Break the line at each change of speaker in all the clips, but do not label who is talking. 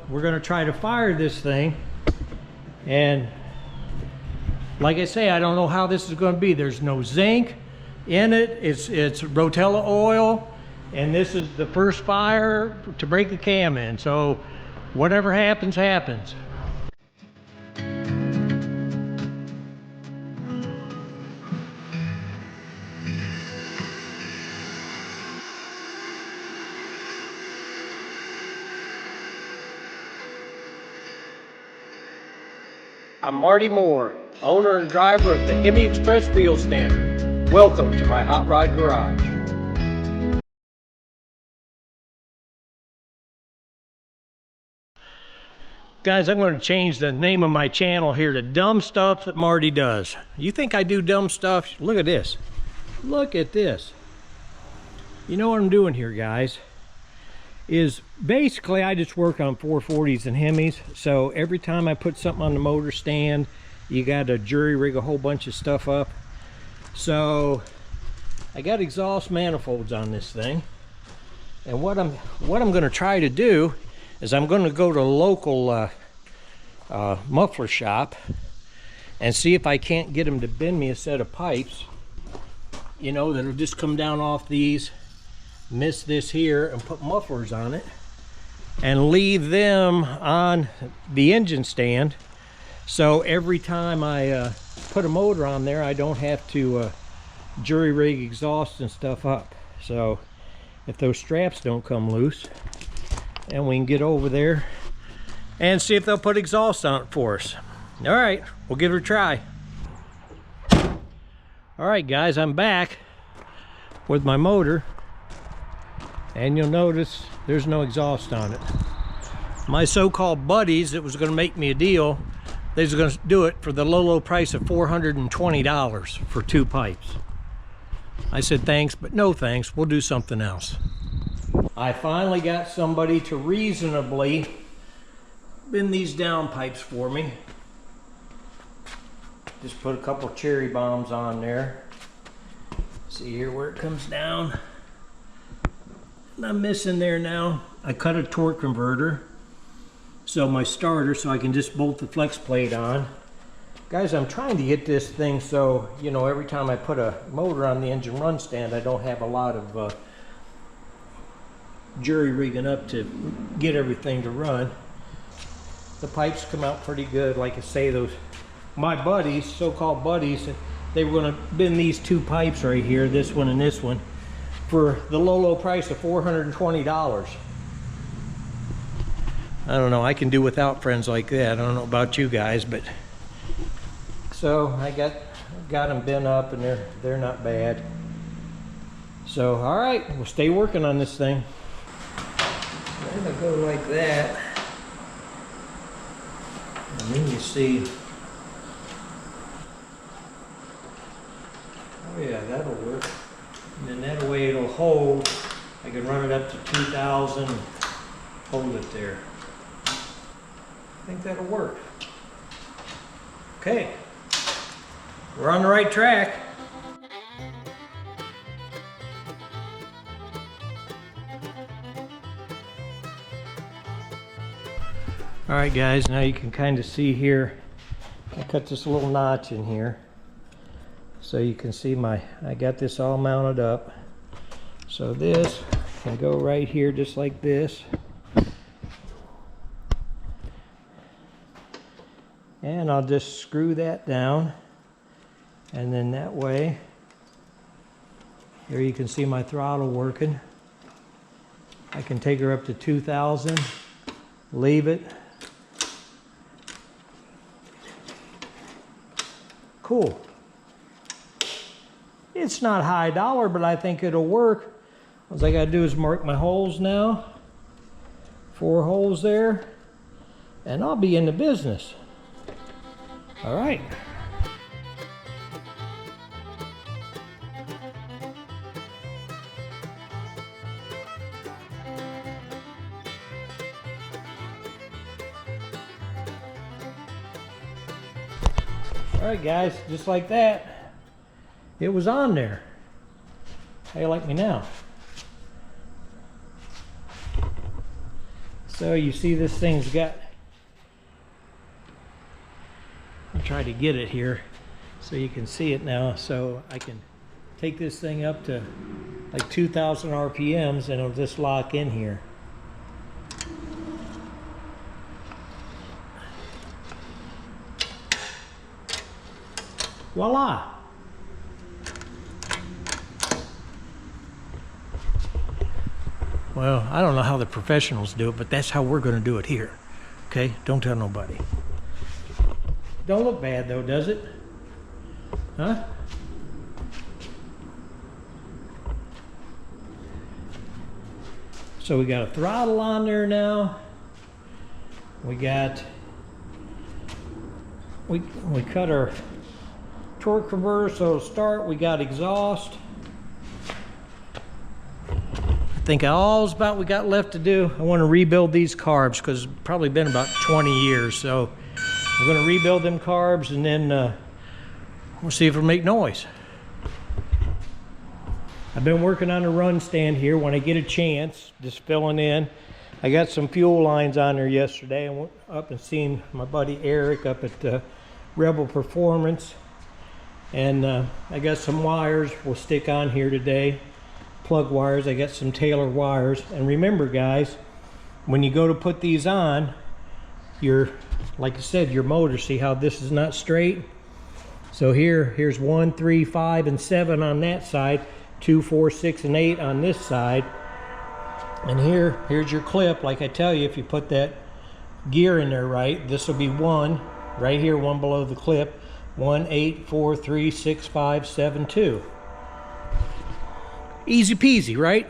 we're going to try to fire this thing. And like I say, I don't know how this is going to be. There's no zinc in it. It's Rotella oil, and this is the first fire to break the cam in. So whatever happens, happens. I'm Marty Moore, owner and driver of the Hemi Express Wheel Standard. Welcome to my hot rod garage. Guys, I'm going to change the name of my channel here to Dumb Stuff That Marty Does. You think I do dumb stuff? Look at this. Look at this. You know what I'm doing here, guys? Is basically I just work on 440s and Hemis. So every time I put something on the motor stand, you got to jury rig a whole bunch of stuff up. So I got exhaust manifolds on this thing, and what I'm going to try to do is I'm going to go to a local muffler shop and see if I can't get them to bend me a set of pipes, you know, that'll just come down off these, miss this here, and put mufflers on it and leave them on the engine stand. So every time I put a motor on there, I don't have to jury rig exhaust and stuff up. So if those straps don't come loose, and we can get over there and see if they'll put exhaust on it for us. All right, we'll give it a try. All right, guys, I'm back with my motor, and you'll notice there's no exhaust on it. My so-called buddies that was going to make me a deal, they was going to do it for the low price of $420 for 2 pipes. I said thanks, but no thanks, we'll do something else. I finally got somebody to reasonably bend these down pipes for me. Just put a couple cherry bombs on there. See here where it comes down. And I'm missing there now. I cut a torque converter, so my starter, so I can just bolt the flex plate on. Guys, I'm trying to get this thing so, you know, every time I put a motor on the engine run stand, I don't have a lot of jury rigging up to get everything to run. The pipes come out pretty good. Like I say, those, my buddies, so-called buddies, they were going to bend these 2 pipes right here, this one and this one, for the low price of $420. I don't know, I can do without friends like that. I don't know about you guys, but so I got them bent up, and they're not bad. So all right, we'll stay working on this thing. I'm gonna go like that, and then you see, oh yeah, that'll work. And then that way it'll hold. I can run it up to 2,000, hold it there. I think that'll work. Okay, we're on the right track. All right, guys, now you can kind of see here, I cut this little notch in here. So you can see I got this all mounted up. So this can go right here just like this. And I'll just screw that down. And then that way, there you can see my throttle working. I can take her up to 2,000, leave it. Cool. It's not high dollar, but I think it'll work. All I gotta do is mark my holes now. 4 holes there, and I'll be in the business. All right. All right, guys, just like that, it was on there. How you like me now? So you see this thing's got, I'll try to get it here so you can see it now. So I can take this thing up to like 2,000 RPMs and it'll just lock in here. Voila! Well, I don't know how the professionals do it, but that's how we're going to do it here. Okay? Don't tell nobody. Don't look bad though, does it? Huh? So we got a throttle on there now. We got, we cut our torque converter so it'll start. We got exhaust. I think all's about we got left to do. I want to rebuild these carbs because it's probably been about 20 years. So I'm going to rebuild them carbs and then we'll see if it'll make noise. I've been working on a run stand here when I get a chance, just filling in. I got some fuel lines on there yesterday. I went up and seen my buddy Eric up at Rebel Performance. And I got some wires we'll stick on here today. Plug wires. I got some Taylor wires. And remember guys, when you go to put these on, your, like I said, your motor, see how this is not straight? So here's 1, 3, 5, and 7 on that side. 2, 4, 6, and 8 on this side. And here's your clip. Like I tell you, if you put that gear in there right, this will be 1 right here, 1 below the clip. 1, 8, 4, 3, 6, 5, 7, 2. Easy peasy, right?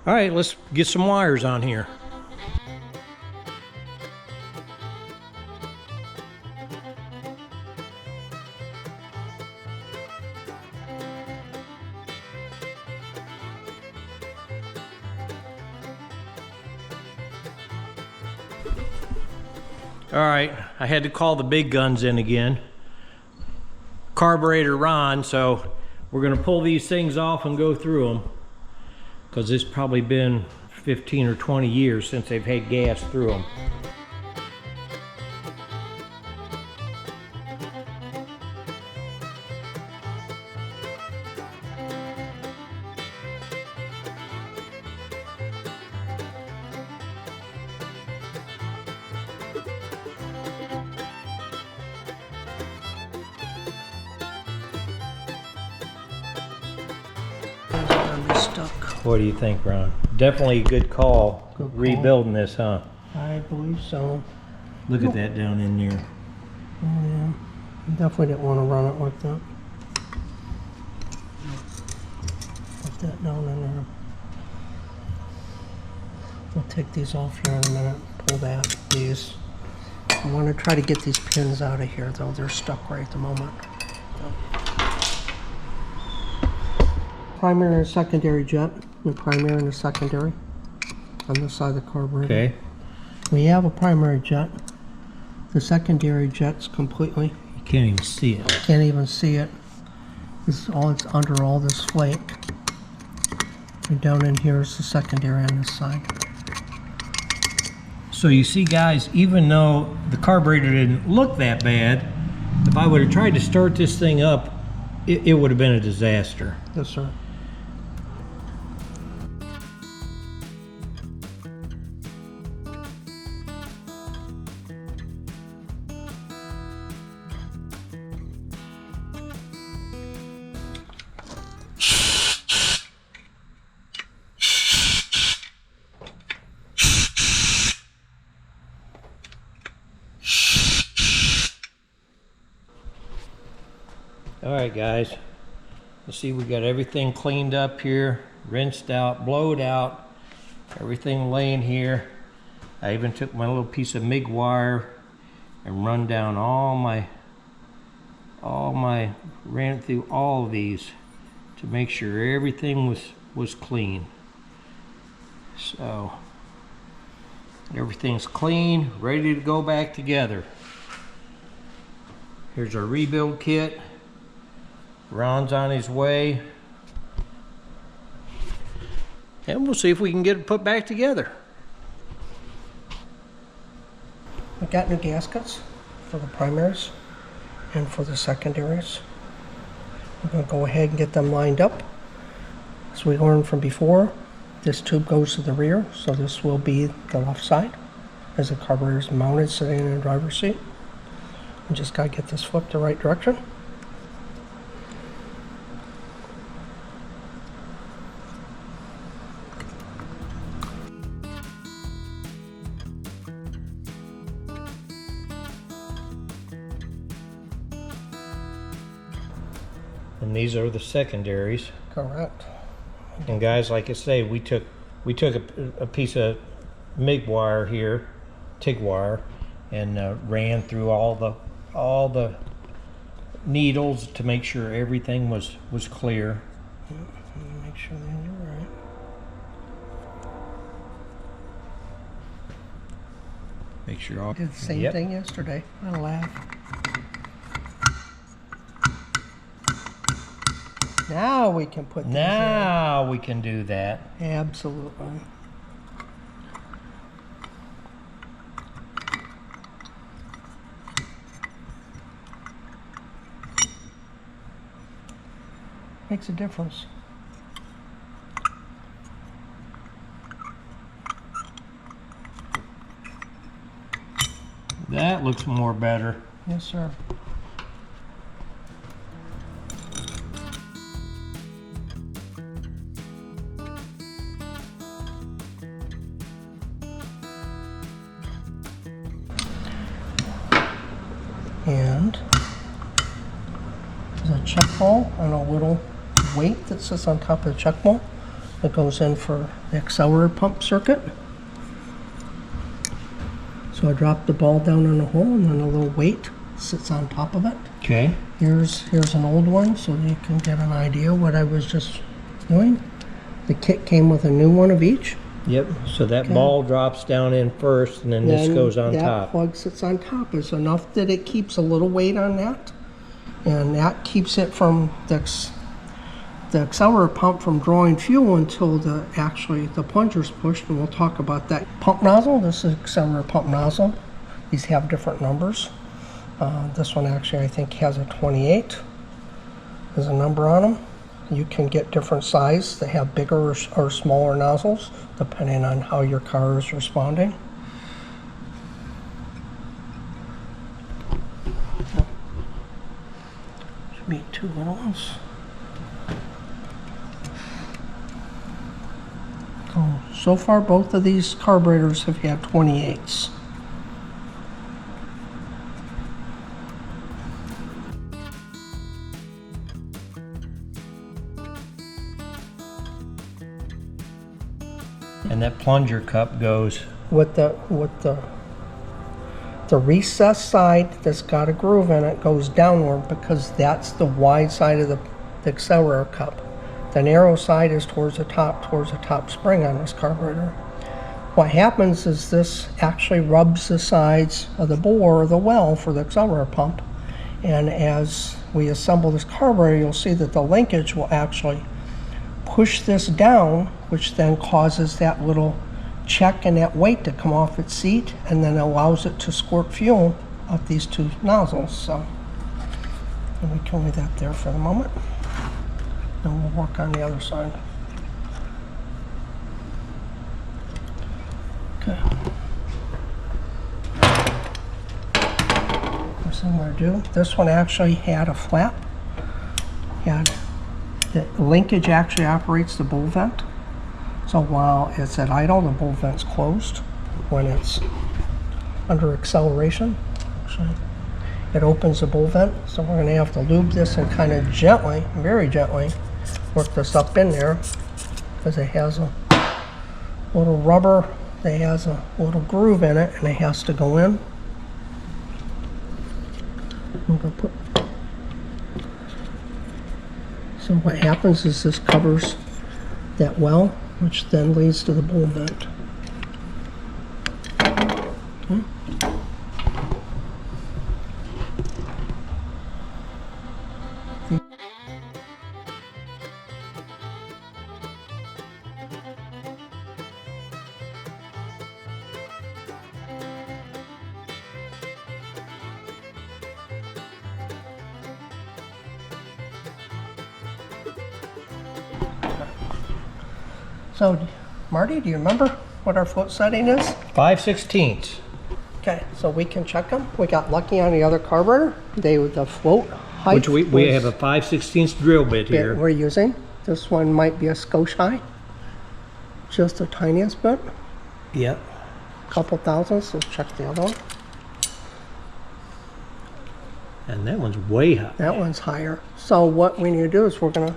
All right, let's get some wires on here. All right, I had to call the big guns in again. Carburetor Ron, so we're gonna pull these things off and go through them because it's probably been 15 or 20 years since they've had gas through them. What do you think, Ron? Definitely a good call. Good call. Rebuilding this, huh?
I believe so.
Look at that down in there.
Oh yeah, definitely didn't want to run it like that. Put that down in there. We'll take these off here in a minute. Pull these. I want to try to get these pins out of here though. They're stuck right at the moment. Primary and secondary jet. The primary and the secondary on this side of the carburetor.
Okay.
We have a primary jet. The secondary jet's completely.
You can't even see it.
Can't even see it. It's under all this flake. And down in here is the secondary on this side.
So you see, guys, even though the carburetor didn't look that bad, if I would have tried to start this thing up, it would have been a disaster.
Yes, sir.
All right, guys. Let's see, we got everything cleaned up here, rinsed out, blowed out, everything laying here. I even took my little piece of MIG wire and run down ran through all of these to make sure everything was clean. So everything's clean, ready to go back together. Here's our rebuild kit. Ron's on his way. And we'll see if we can get it put back together.
We got new gaskets for the primaries and for the secondaries. We're going to go ahead and get them lined up. As we learned from before, this tube goes to the rear, so this will be the left side as the carburetor is mounted sitting in the driver's seat. We just got to get this flipped the right direction.
And these are the secondaries.
Correct.
And guys, like I say, we took a piece of MIG wire here, TIG wire, and ran through all the needles to make sure everything was clear.
Make sure that you're right.
Make sure all.
Did the same thing yesterday. I laugh. Now we can put these
Now we can do that.
in. Absolutely. Makes a difference.
That looks more better.
Yes, sir. And there's a check ball and a little weight that sits on top of the check ball that goes in for the accelerator pump circuit. So I drop the ball down in the hole, and then a little weight sits on top of it.
Okay.
Here's an old one, so you can get an idea what I was just doing. The kit came with a new one of each.
Yep. So that ball drops down in first, and then this goes on
that
top.
Plug sits on top. It's enough that it keeps a little weight on that, and that keeps it from the accelerator pump from drawing fuel until the plunger's pushed, and we'll talk about that. Pump nozzle. This is accelerator pump nozzle. These have different numbers. This one actually I think has a 28. There's a number on them. You can get different size. They have bigger or smaller nozzles depending on how your car is responding. Should be two little ones. So far both of these carburetors have had 28s.
And that plunger cup goes
With the recessed side that's got a groove in it goes downward because that's the wide side of the accelerator cup. The narrow side is towards the top spring on this carburetor. What happens is this actually rubs the sides of the bore or the well for the accelerator pump, and as we assemble this carburetor, you'll see that the linkage will actually push this down, which then causes that little check and that weight to come off its seat, and then allows it to squirt fuel up these two nozzles. So, and we can leave that there for the moment. And we'll work on the other side. Okay. First thing we're gonna do, this one actually had a flap. The linkage actually operates the bowl vent. So while it's at idle, the bowl vent's closed. When it's under acceleration, actually, it opens the bowl vent. So we're gonna have to lube this and kind of gently, very gently, work this up in there because it has a little rubber that has a little groove in it, and it has to go in. I'm gonna put. So what happens is this covers that well, which then leads to the bowl vent. Okay. So, Marty, do you remember what our float setting is?
5/16.
Okay, so we can check them. We got lucky on the other carburetor. The float height.
Which we have a 5/16 drill bit here.
We're using. This one might be a skosh high. Just the tiniest bit.
Yep.
Couple thousand, so check the other one.
And that one's way high.
That one's higher. So what we need to do is we're gonna,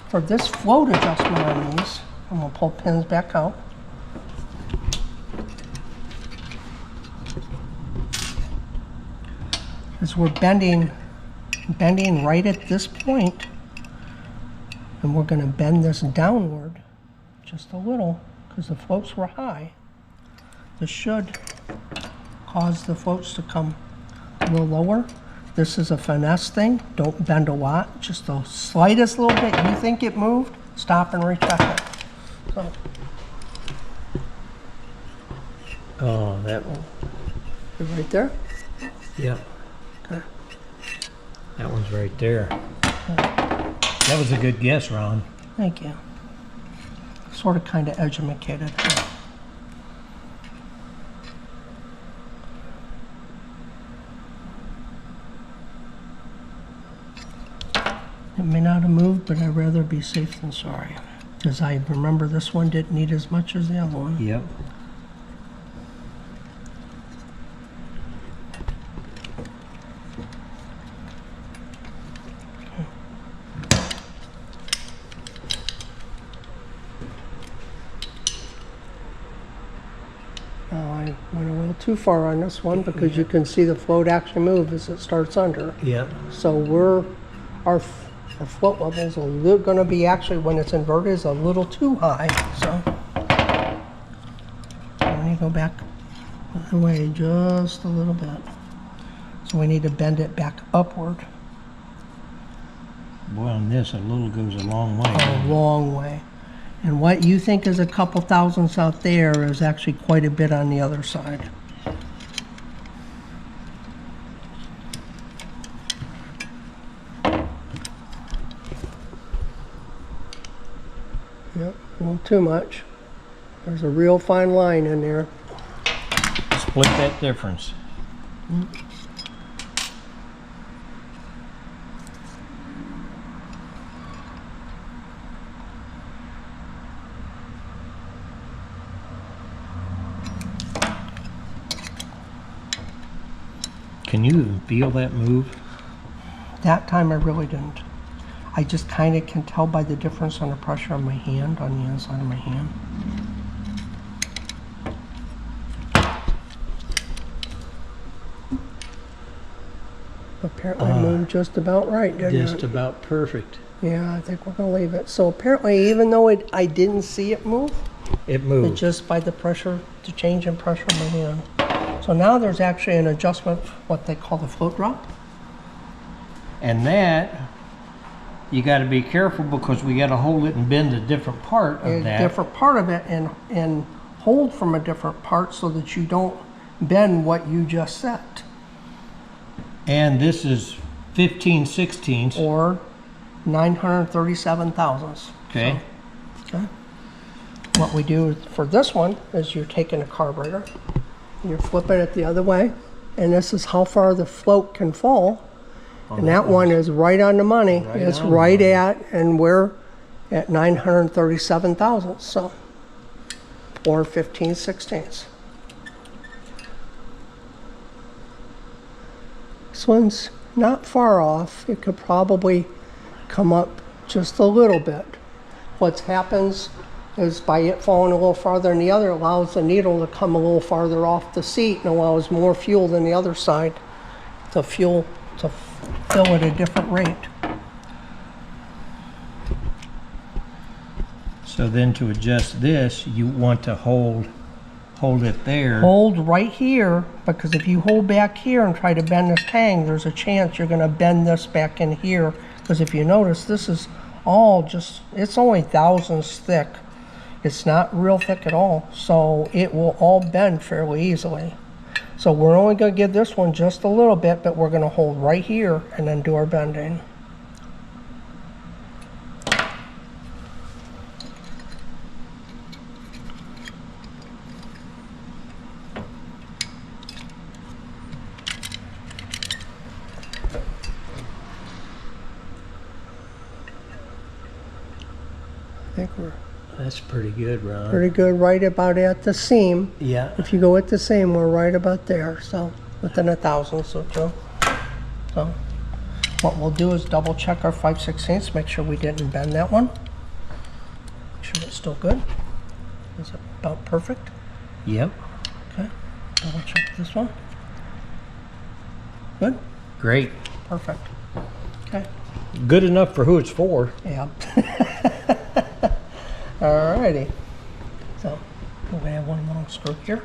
for this float adjustment on these, and we'll pull pins back out. Is we're bending right at this point, and we're gonna bend this downward just a little, because the floats were high. This should cause the floats to come a little lower. This is a finesse thing. Don't bend a lot. Just the slightest little bit. You think it moved, stop and recheck it. So.
Oh, that one.
Right there?
Yep.
Okay.
That one's right there. That was a good guess, Ron.
Thank you. Sort of kind of educated. It may not have moved, but I'd rather be safe than sorry. Because I remember this one didn't need as much as the other one.
Yep.
I went a little too far on this one because you can see the float actually move as it starts under.
Yep.
So our float levels are going to be actually, when it's inverted, is a little too high. So let me go back away just a little bit. So we need to bend it back upward.
Boy, on this, a little goes a long way.
A long way. And what you think is a couple thousandths out there is actually quite a bit on the other side. Yep, a little too much. There's a real fine line in there.
Split that difference. Can you even feel that move?
That time I really didn't. I just kind of can tell by the difference on the pressure on my hand, on the inside of my hand. Apparently moved just about right, didn't it?
Just about perfect.
Yeah, I think we're going to leave it. So apparently, even though I didn't see it move,
It moved.
just by the pressure, the change in pressure on my hand. So now there's actually an adjustment, what they call the float drop.
And that, you got to be careful because we got to hold it and bend a different part of
A
that.
different part of it and hold from a different part so that you don't bend what you just set.
And this is 15/16.
Or 937 thousandths.
Okay.
So, okay. What we do for this one is you're taking a carburetor, and you're flipping it the other way, and this is how far the float can fall. And that one is right on the money.
Right
It's
on
right
the money.
at, and we're at 937 thousandths, so, or 15/16. This one's not far off. It could probably come up just a little bit. What happens is by it falling a little farther than the other, allows the needle to come a little farther off the seat and allows more fuel than the other side to fill at a different rate.
So then to adjust this, you want to hold it there.
Hold right here, because if you hold back here and try to bend this tang, there's a chance you're going to bend this back in here. Because if you notice, this is all just, it's only thousandths thick. It's not real thick at all, so it will all bend fairly easily. So we're only going to give this one just a little bit, but we're going to hold right here and then do our bending. think we're
That's pretty good, Ron.
pretty good, right about at the seam.
Yeah.
If you go at the seam, we're right about there, so within 1,000, so Joe. So what we'll do is double check our 5/16, make sure we didn't bend that one. Make sure it's still good. Is it about perfect?
Yep.
Okay, double check this one. Good?
Great.
Perfect. Okay.
Good enough for who it's for.
Yeah. Alrighty. So we're gonna have one long screw here.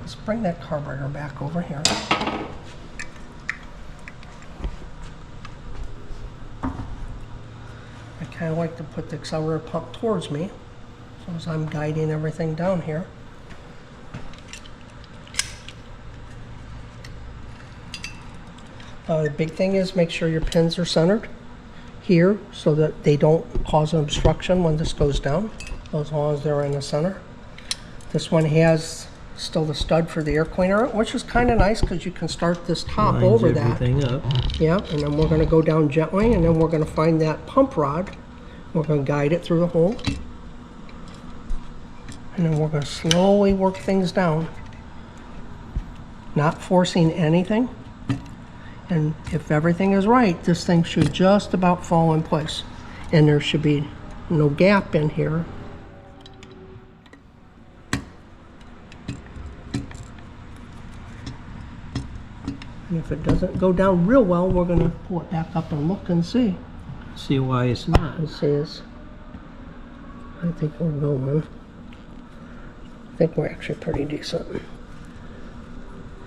Let's bring that carburetor back over here. I kind of like to put the accelerator pump towards me, so as I'm guiding everything down here. The big thing is make sure your pins are centered here so that they don't cause an obstruction when this goes down, as long as they're in the center. This one has still the stud for the air cleaner, which is kind of nice because you can start this top
Lines
over that.
everything up.
Yeah, and then we're going to go down gently, and then we're going to find that pump rod. We're going to guide it through the hole. And then we're going to slowly work things down, not forcing anything. And if everything is right, this thing should just about fall in place. And there should be no gap in here. And if it doesn't go down real well, we're going to pull it back up and look and see.
See why it's not.
Let's see, I think we're going. I think we're actually pretty decent.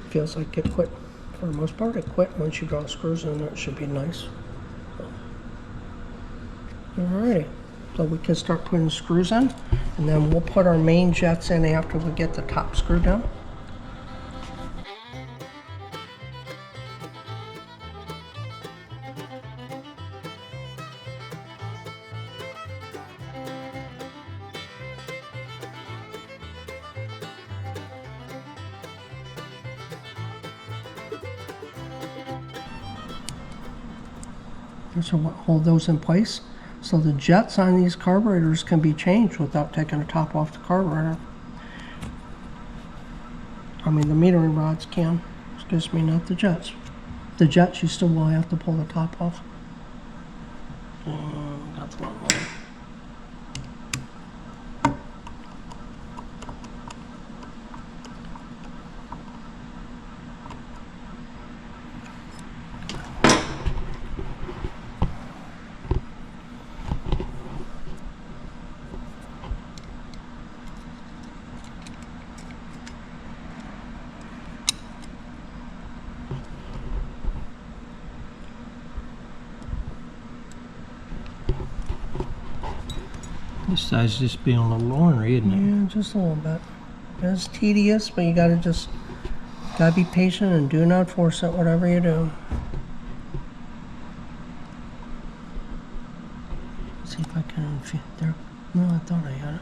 Feels like it quit. For the most part, it quit once you draw screws in. It should be nice. Alrighty, so we can start putting screws in, and then we'll put our main jets in after we get the top screw down. So we'll hold those in place so the jets on these carburetors can be changed without taking the top off the carburetor. I mean, the metering rods can, excuse me, not the jets. The jets you still will have to pull the top off. Got the wrong one.
This side's just being a little ornery, isn't it?
Yeah, just a little bit. It's tedious, but you gotta be patient and do not force it, whatever you do. Let's see if I can fit there. No, I thought I had it.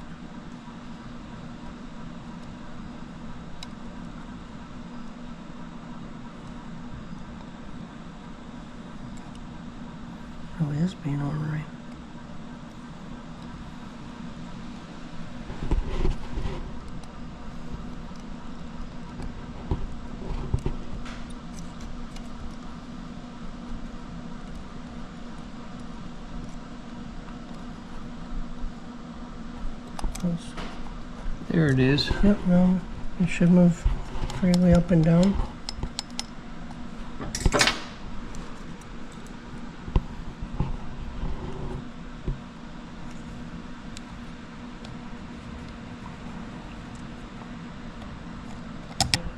Really is being ornery.
There it is.
Yep, no, it should move freely up and down.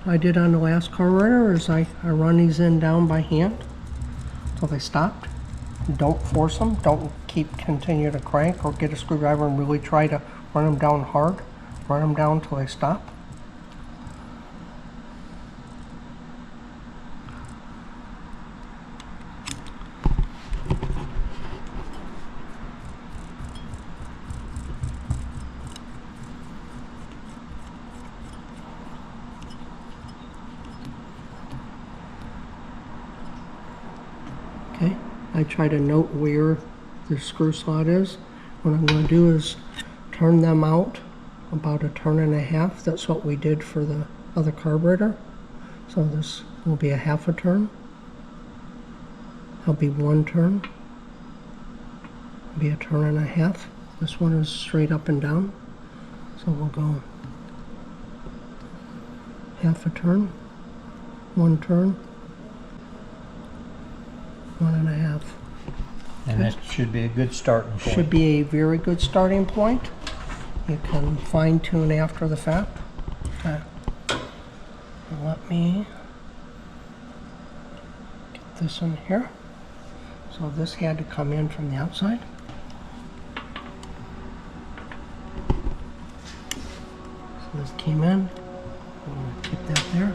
What I did on the last carburetor is I run these in down by hand until they stopped. Don't force them. Don't continue to crank or get a screwdriver and really try to run them down hard. Run them down until they stop. Okay, I try to note where the screw slot is. What I'm going to do is turn them out about a turn and a half. That's what we did for the other carburetor. So this will be a half a turn. That'll be 1 turn. Be a turn and a half. This one is straight up and down. So we'll go half a turn, 1 turn, 1 and a half.
And that should be a good starting point.
Should be a very good starting point. You can fine tune after the fact. Okay. Let me get this in here. So this had to come in from the outside. So this came in. I'm going to keep that there.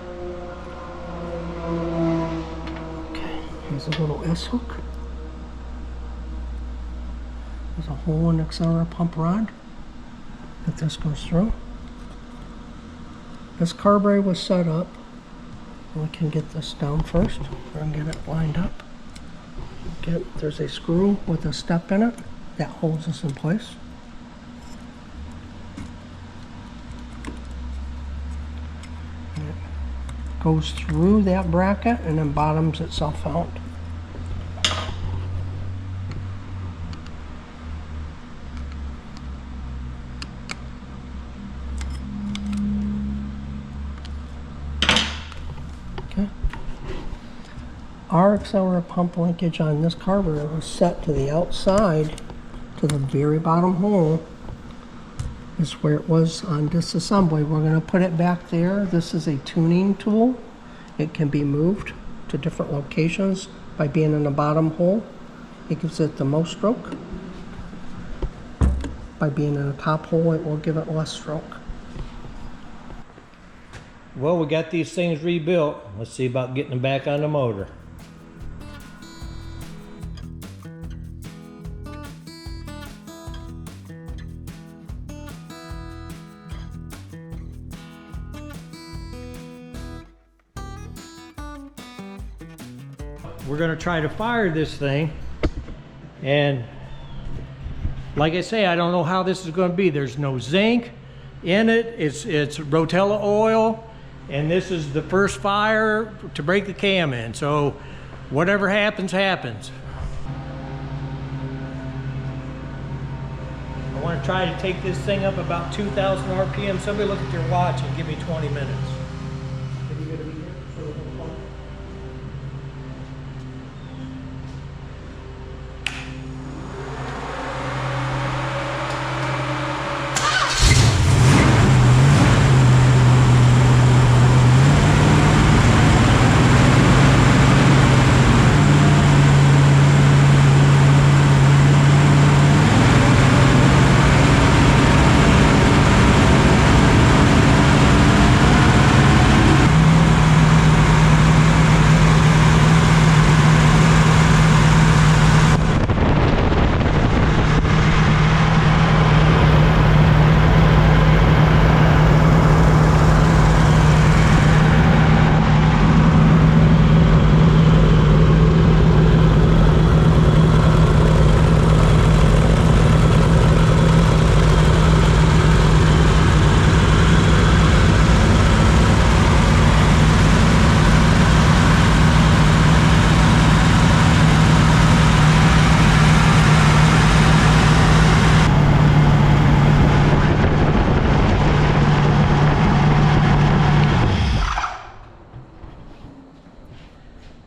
Okay, here's a little S-hook. There's a hole in the accelerator pump rod that this goes through. This carburetor was set up. We can get this down first. We're going to get it lined up. There's a screw with a step in it that holds this in place. And it goes through that bracket and then bottoms itself out. Our accelerator pump linkage on this carburetor was set to the outside, to the very bottom hole. Is where it was on disassembly. We're going to put it back there. This is a tuning tool. It can be moved to different locations by being in the bottom hole. It gives it the most stroke. By being in the top hole, it will give it less stroke.
Well, we got these things rebuilt. Let's see about getting them back on the motor. We're going to try to fire this thing, and like I say, I don't know how this is going to be. There's no zinc in it. It's Rotella oil, and this is the first fire to break the cam in, so whatever happens, happens. I want to try to take this thing up about 2,000 RPM. Somebody look at their watch and give me 20 minutes.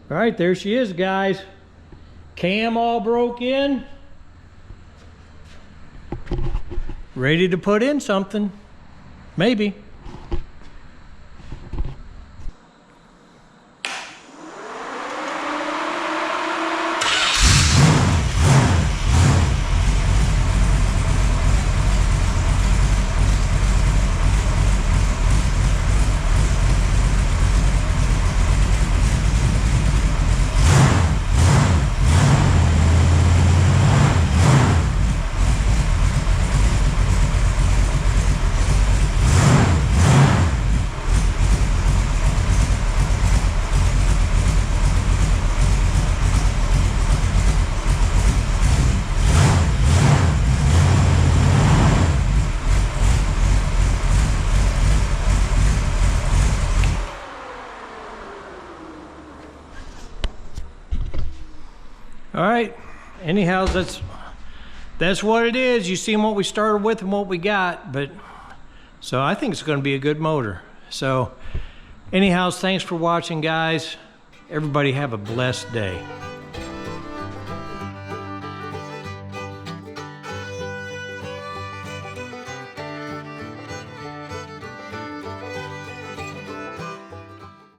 All right, there she is, guys. Cam all broke in. Ready to put in something. Maybe. All right, anyhow, that's what it is. You seen what we started with and what we got, but so I think it's going to be a good motor. So anyhow, thanks for watching, guys. Everybody have a blessed day.